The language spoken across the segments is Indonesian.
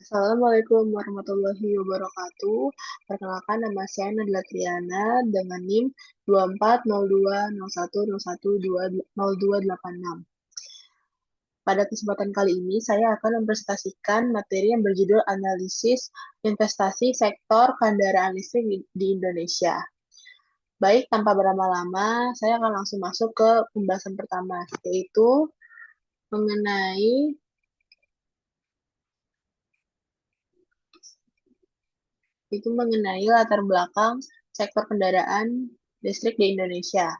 Assalamualaikum warahmatullahi wabarakatuh. Perkenalkan, nama saya Nadila Triana dengan NIM 240201010286. Pada kesempatan kali ini, saya akan mempresentasikan materi yang berjudul Analisis Investasi Sektor Kendaraan Listrik di Indonesia. Baik, tanpa berlama-lama, saya akan langsung masuk ke pembahasan pertama, yaitu mengenai latar belakang sektor kendaraan listrik di Indonesia.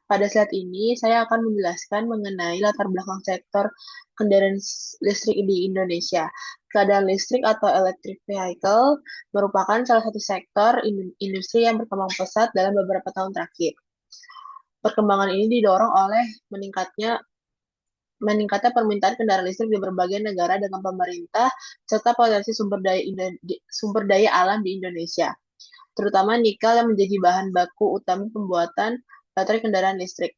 Pada saat ini, saya akan menjelaskan mengenai latar belakang sektor kendaraan listrik di Indonesia. Kendaraan listrik atau electric vehicle merupakan salah satu sektor industri yang berkembang pesat dalam beberapa tahun terakhir. Perkembangan ini didorong oleh meningkatnya permintaan kendaraan listrik di berbagai negara dengan pemerintah serta potensi sumber daya alam di Indonesia, terutama nikel yang menjadi bahan baku utama pembuatan baterai kendaraan listrik.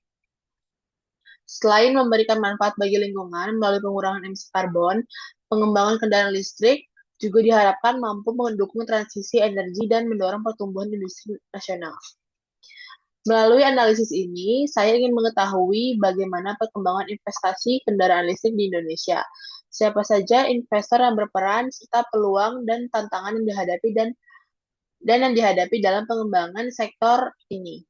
Selain memberikan manfaat bagi lingkungan melalui pengurangan emisi karbon, pengembangan kendaraan listrik juga diharapkan mampu mendukung transisi energi dan mendorong pertumbuhan industri nasional. Melalui analisis ini, saya ingin mengetahui bagaimana perkembangan investasi kendaraan listrik di Indonesia. Siapa saja investor yang berperan, serta peluang dan tantangan yang dihadapi dalam pengembangan sektor ini.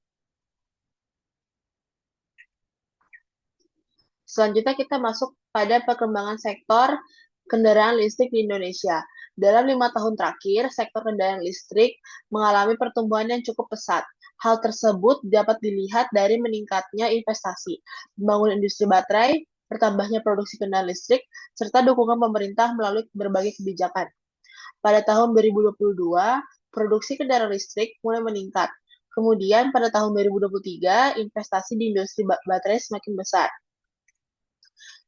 Selanjutnya kita masuk pada perkembangan sektor kendaraan listrik di Indonesia. Dalam 5 tahun terakhir, sektor kendaraan listrik mengalami pertumbuhan yang cukup pesat. Hal tersebut dapat dilihat dari meningkatnya investasi, pembangunan industri baterai, bertambahnya produksi kendaraan listrik, serta dukungan pemerintah melalui berbagai kebijakan. Pada tahun 2022, produksi kendaraan listrik mulai meningkat. Kemudian pada tahun 2023, investasi di industri baterai semakin besar.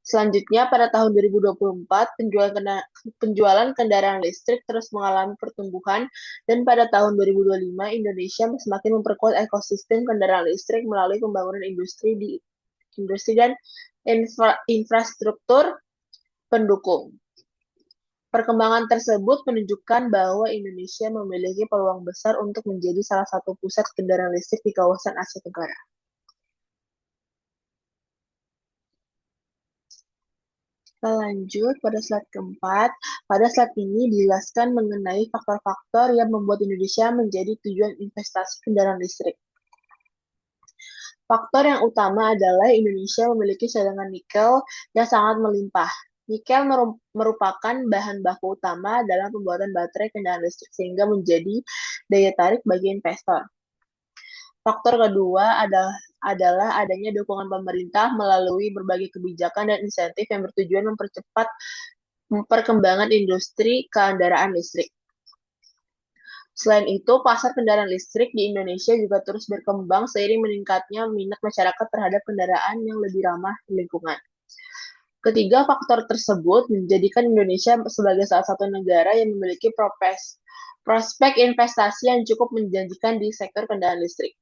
Selanjutnya, pada tahun 2024, penjualan kendaraan listrik terus mengalami pertumbuhan, dan pada tahun 2025, Indonesia semakin memperkuat ekosistem kendaraan listrik melalui pembangunan industri dan infrastruktur pendukung. Perkembangan tersebut menunjukkan bahwa Indonesia memiliki peluang besar untuk menjadi salah satu pusat kendaraan listrik di kawasan Asia Tenggara. Kita lanjut pada slide keempat. Pada slide ini dijelaskan mengenai faktor-faktor yang membuat Indonesia menjadi tujuan investasi kendaraan listrik. Faktor yang utama adalah Indonesia memiliki cadangan nikel yang sangat melimpah. Nikel merupakan bahan baku utama dalam pembuatan baterai kendaraan listrik sehingga menjadi daya tarik bagi investor. Faktor kedua adalah adanya dukungan pemerintah melalui berbagai kebijakan dan insentif yang bertujuan mempercepat perkembangan industri kendaraan listrik. Selain itu, pasar kendaraan listrik di Indonesia juga terus berkembang seiring meningkatnya minat masyarakat terhadap kendaraan yang lebih ramah lingkungan. Ketiga faktor tersebut menjadikan Indonesia sebagai salah satu negara yang memiliki prospek investasi yang cukup menjanjikan di sektor kendaraan listrik.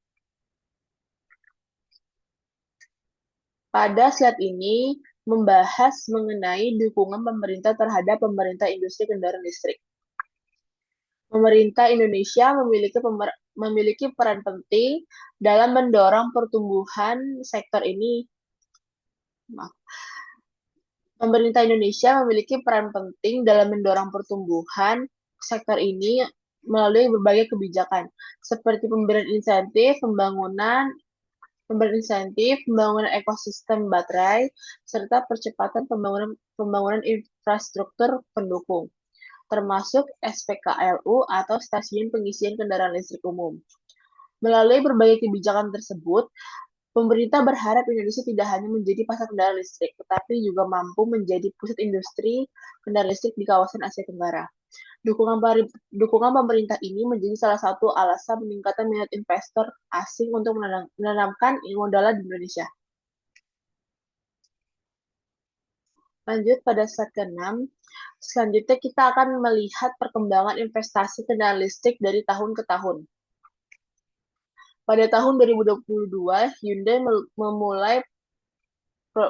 Pada slide ini membahas mengenai dukungan pemerintah terhadap pemerintah industri kendaraan listrik. Pemerintah Indonesia memiliki peran penting dalam mendorong pertumbuhan sektor ini. Pemerintah Indonesia memiliki peran penting dalam mendorong pertumbuhan sektor ini melalui berbagai kebijakan, seperti pemberian insentif, pembangunan ekosistem baterai, serta percepatan pembangunan infrastruktur pendukung, termasuk SPKLU atau stasiun pengisian kendaraan listrik umum. Melalui berbagai kebijakan tersebut, pemerintah berharap Indonesia tidak hanya menjadi pasar kendaraan listrik, tetapi juga mampu menjadi pusat industri kendaraan listrik di kawasan Asia Tenggara. Dukungan pemerintah ini menjadi salah satu alasan meningkatnya minat investor asing untuk menanamkan modalnya di Indonesia. Lanjut pada slide ke-6. Selanjutnya kita akan melihat perkembangan investasi kendaraan listrik dari tahun ke tahun. Pada tahun 2022, Hyundai memulai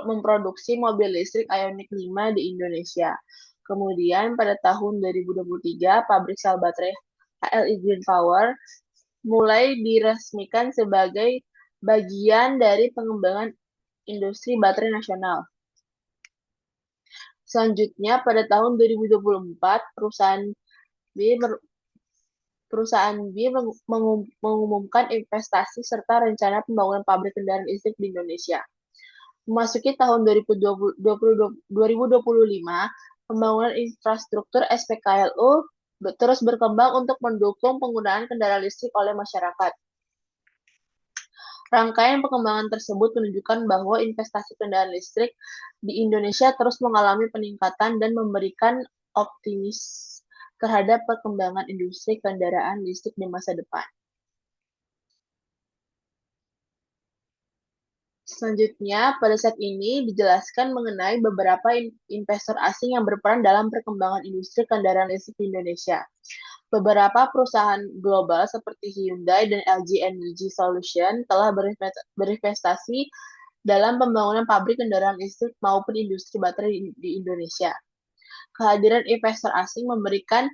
memproduksi mobil listrik Ioniq 5 di Indonesia. Kemudian pada tahun 2023, pabrik sel baterai HLI Green Power mulai diresmikan sebagai bagian dari pengembangan industri baterai nasional. Selanjutnya, pada tahun 2024, B perusahaan B mengumumkan investasi serta rencana pembangunan pabrik kendaraan listrik di Indonesia. Memasuki tahun 2025, pembangunan infrastruktur SPKLU terus berkembang untuk mendukung penggunaan kendaraan listrik oleh masyarakat. Rangkaian pengembangan tersebut menunjukkan bahwa investasi kendaraan listrik di Indonesia terus mengalami peningkatan dan memberikan optimis terhadap perkembangan industri kendaraan listrik di masa depan. Selanjutnya, pada saat ini dijelaskan mengenai beberapa investor asing yang berperan dalam perkembangan industri kendaraan listrik di Indonesia. Beberapa perusahaan global seperti Hyundai dan LG Energy Solution telah berinvestasi dalam pembangunan pabrik kendaraan listrik maupun industri baterai di Indonesia. Kehadiran investor asing memberikan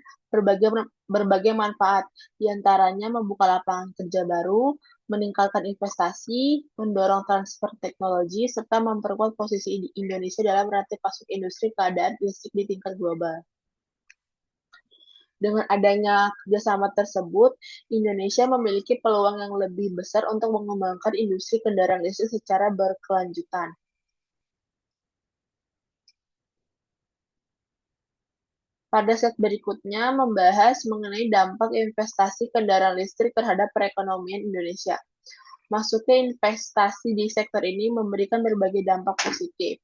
berbagai manfaat, diantaranya membuka lapangan kerja baru, meningkatkan investasi, mendorong transfer teknologi, serta memperkuat posisi Indonesia dalam rantai pasok industri keadaan listrik di tingkat global. Dengan adanya kerjasama tersebut, Indonesia memiliki peluang yang lebih besar untuk mengembangkan industri kendaraan listrik secara berkelanjutan. Pada set berikutnya membahas mengenai dampak investasi kendaraan listrik terhadap perekonomian Indonesia. Masuknya investasi di sektor ini memberikan berbagai dampak positif,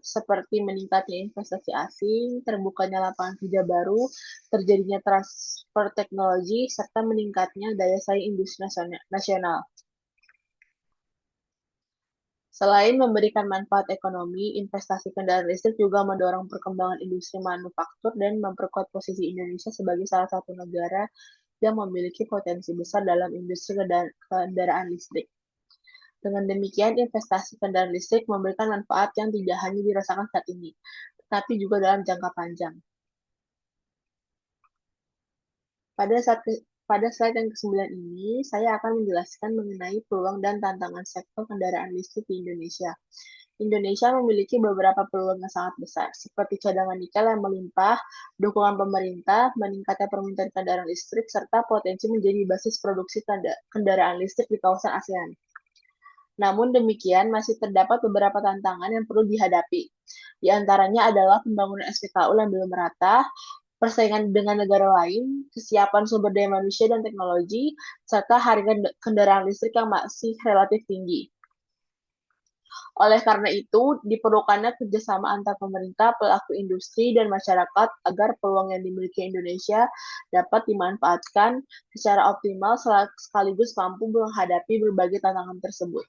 seperti meningkatnya investasi asing, terbukanya lapangan kerja baru, terjadinya transfer teknologi, serta meningkatnya daya saing industri nasional. Selain memberikan manfaat ekonomi, investasi kendaraan listrik juga mendorong perkembangan industri manufaktur dan memperkuat posisi Indonesia sebagai salah satu negara yang memiliki potensi besar dalam industri kendaraan listrik. Dengan demikian, investasi kendaraan listrik memberikan manfaat yang tidak hanya dirasakan saat ini, tetapi juga dalam jangka panjang. Pada slide yang ke-9 ini, saya akan menjelaskan mengenai peluang dan tantangan sektor kendaraan listrik di Indonesia. Indonesia memiliki beberapa peluang yang sangat besar, seperti cadangan nikel yang melimpah, dukungan pemerintah, meningkatnya permintaan kendaraan listrik, serta potensi menjadi basis produksi kendaraan listrik di kawasan ASEAN. Namun demikian, masih terdapat beberapa tantangan yang perlu dihadapi. Di antaranya adalah pembangunan SPKU yang belum merata, persaingan dengan negara lain, kesiapan sumber daya manusia dan teknologi, serta harga kendaraan listrik yang masih relatif tinggi. Oleh karena itu, diperlukannya kerjasama antar pemerintah, pelaku industri, dan masyarakat agar peluang yang dimiliki Indonesia dapat dimanfaatkan secara optimal sekaligus mampu menghadapi berbagai tantangan tersebut.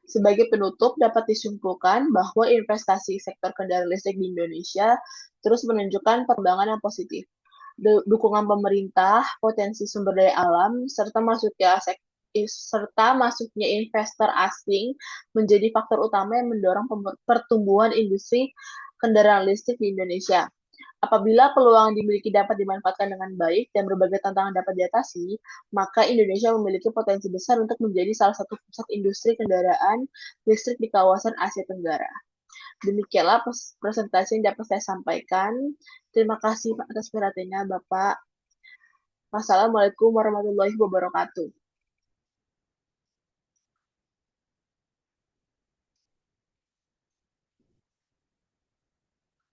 Sebagai penutup, dapat disimpulkan bahwa investasi sektor kendaraan listrik di Indonesia terus menunjukkan perkembangan yang positif. Dukungan pemerintah, potensi sumber daya alam, serta masuknya investor asing menjadi faktor utama yang mendorong pertumbuhan industri kendaraan listrik di Indonesia. Apabila peluang yang dimiliki dapat dimanfaatkan dengan baik dan berbagai tantangan dapat diatasi, maka Indonesia memiliki potensi besar untuk menjadi salah satu pusat industri kendaraan listrik di kawasan Asia Tenggara. Demikianlah presentasi yang dapat saya sampaikan. Terima kasih atas perhatiannya, Bapak. Wassalamualaikum warahmatullahi wabarakatuh.